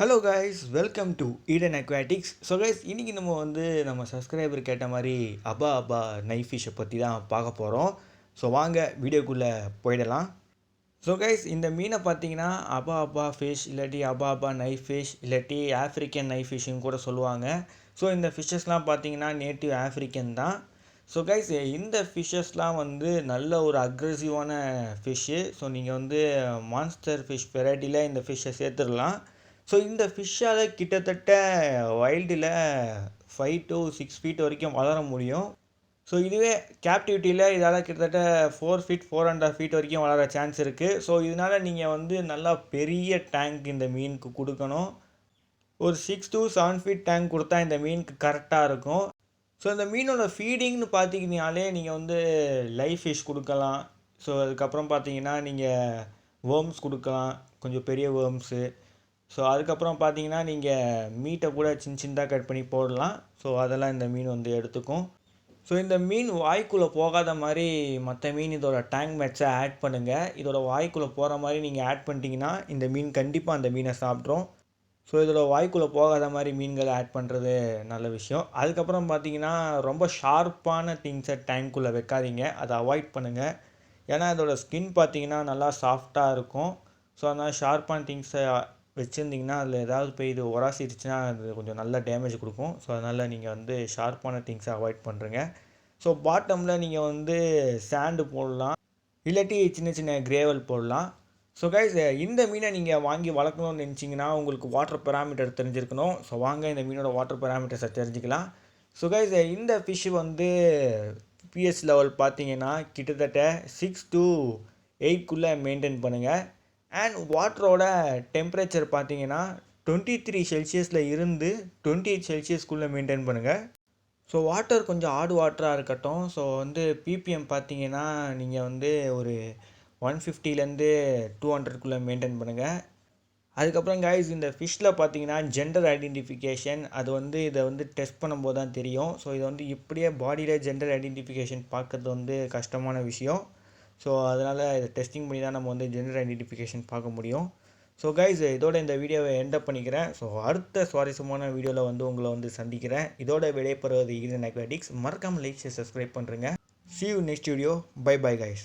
Hello guys, welcome to Eden aquatics. So guys, இன்றைக்கி நம்ம subscriber கேட்ட மாதிரி அபா அபா நைஃப் ஃபிஷ்ஷை பற்றி தான் பார்க்க போகிறோம். ஸோ வாங்க வீடியோக்குள்ளே போயிடலாம். ஸோ கைஸ், இந்த மீனை பார்த்தீங்கன்னா அபா அபா ஃபிஷ், இல்லாட்டி அபா அபா நைஃப் ஃபிஷ், இல்லாட்டி ஆஃப்ரிக்கன் நைஃப் ஃபிஷ்ஷுன்னு கூட சொல்லுவாங்க. ஸோ இந்த ஃபிஷ்ஷஸ்லாம் பார்த்தீங்கன்னா நேட்டிவ் ஆஃப்ரிக்கன் தான். ஸோ கைஸ், இந்த ஃபிஷ்ஷஸ்லாம் நல்ல ஒரு அக்ரெசிவான ஃபிஷ்ஷு. ஸோ நீங்கள் மான்ஸ்டர் ஃபிஷ் வெரைட்டியில் இந்த ஃபிஷ்ஷை சேர்த்துடலாம். ஸோ இந்த ஃபிஷ்ஷால் கிட்டத்தட்ட வைல்டில் 5 to 6 ஃபீட் வரைக்கும் வளர முடியும். ஸோ இதுவே கேப்டிவிட்டியில் இதால் கிட்டத்தட்ட 4 ஃபீட் 4.5 ஃபீட் வரைக்கும் வளர சான்ஸ் இருக்குது. ஸோ இதனால் நீங்கள் நல்லா பெரிய டேங்க் இந்த மீனுக்கு கொடுக்கணும். ஒரு 6 to 7 ஃபீட் டேங்க் கொடுத்தா இந்த மீனுக்கு கரெக்டாக இருக்கும். ஸோ இந்த மீனோட ஃபீடிங்னு பார்த்தீங்கனாலே நீங்கள் லைவ் ஃபிஷ் கொடுக்கலாம். ஸோ அதுக்கப்புறம் பார்த்தீங்கன்னா நீங்கள் வேர்ம்ஸ் கொடுக்கலாம், கொஞ்சம் பெரிய வேர்ம்ஸு. ஸோ அதுக்கப்புறம் பார்த்தீங்கன்னா நீங்கள் மீட்டை கூட சின்னதாக கட் பண்ணி போடலாம். ஸோ அதெல்லாம் இந்த மீன் எடுத்துக்கும். ஸோ இந்த மீன் வாய்க்குள்ளே போகாத மாதிரி மற்ற மீன் இதோட டேங்க் மேட்ஸை ஆட் பண்ணுங்கள். இதோட வாய்க்குள்ளே போகிற மாதிரி நீங்கள் ஆட் பண்ணிட்டீங்கன்னா இந்த மீன் கண்டிப்பாக அந்த மீனை சாப்பிட்ரும். ஸோ இதோட வாய்க்குள்ளே போகாத மாதிரி மீன்களை ஆட் பண்ணுறது நல்ல விஷயம். அதுக்கப்புறம் பார்த்தீங்கன்னா ரொம்ப ஷார்ப்பான திங்ஸை டேங்க்குள்ளே வைக்காதீங்க, அதை அவாய்ட் பண்ணுங்கள். ஏன்னா இதோட ஸ்கின் பார்த்தீங்கன்னா நல்லா சாஃப்டாக இருக்கும். ஸோ அதனால் ஷார்ப்பான திங்ஸை வச்சுருந்திங்கன்னா அதில் ஏதாவது போய் இது உராசிடுச்சுன்னா அது கொஞ்சம் நல்ல டேமேஜ் கொடுக்கும். ஸோ அதனால் நீங்கள் ஷார்ப்பான திங்ஸை அவாய்ட் பண்ணுறங்க. ஸோ பாட்டமில் நீங்கள் சாண்டு போடலாம், இல்லாட்டி சின்ன சின்ன கிரேவல் போடலாம். ஸோ கைஸ், இந்த மீனை நீங்கள் வாங்கி வளர்க்கணும்னு நினச்சிங்கன்னா உங்களுக்கு வாட்டர் பெராமீட்டர் தெரிஞ்சிருக்கணும். ஸோ வாங்க இந்த மீனோட வாட்டர் பெராமீட்டர்ஸை தெரிஞ்சுக்கலாம். ஸோ கைஸ், இந்த ஃபிஷ்ஷு பிஹெச் லெவல் பார்த்தீங்கன்னா கிட்டத்தட்ட 6 to 8 மெயின்டைன் பண்ணுங்கள். அண்ட் வாட்டரோட டெம்பரேச்சர் பார்த்தீங்கன்னா 23 செல்சியஸில் இருந்து 28 செல்சியஸ்க்குள்ளே மெயின்டைன் பண்ணுங்கள். ஸோ வாட்டர் கொஞ்சம் ஹார்ட் வாட்டராக இருக்கட்டும். ஸோ பிபிஎம் பார்த்தீங்கன்னா நீங்கள் ஒரு 150லேருந்து 200க்குள்ளே மெயின்டைன் பண்ணுங்கள். அதுக்கப்புறம் கைஸ், இந்த ஃபிஷ்ஷில் பார்த்தீங்கன்னா ஜெண்டர் ஐடென்டிஃபிகேஷன் அது இதை டெஸ்ட் பண்ணும்போது தான் தெரியும். ஸோ இது இப்படியே பாடியில் ஜெண்டர் ஐடென்டிஃபிகேஷன் பார்க்குறது கஷ்டமான விஷயம். ஸோ அதனால் இதை டெஸ்டிங் பண்ணி தான் நம்ம ஜெண்டர் ஐடென்டிஃபிகேஷன் பார்க்க முடியும். ஸோ கைஸ், இதோட இந்த வீடியோவை எண்ட் பண்ணிக்கிறேன். ஸோ அடுத்த சுவாரஸ்யமான வீடியோவில் உங்களை சந்திக்கிறேன். இதோட விடைபெறுவது ஈடன் அக்வாட்டிக்ஸ். மறக்காமல் லைக் சப்ஸ்கிரைப் பண்ணுறேங்க. See you next video. Bye bye guys.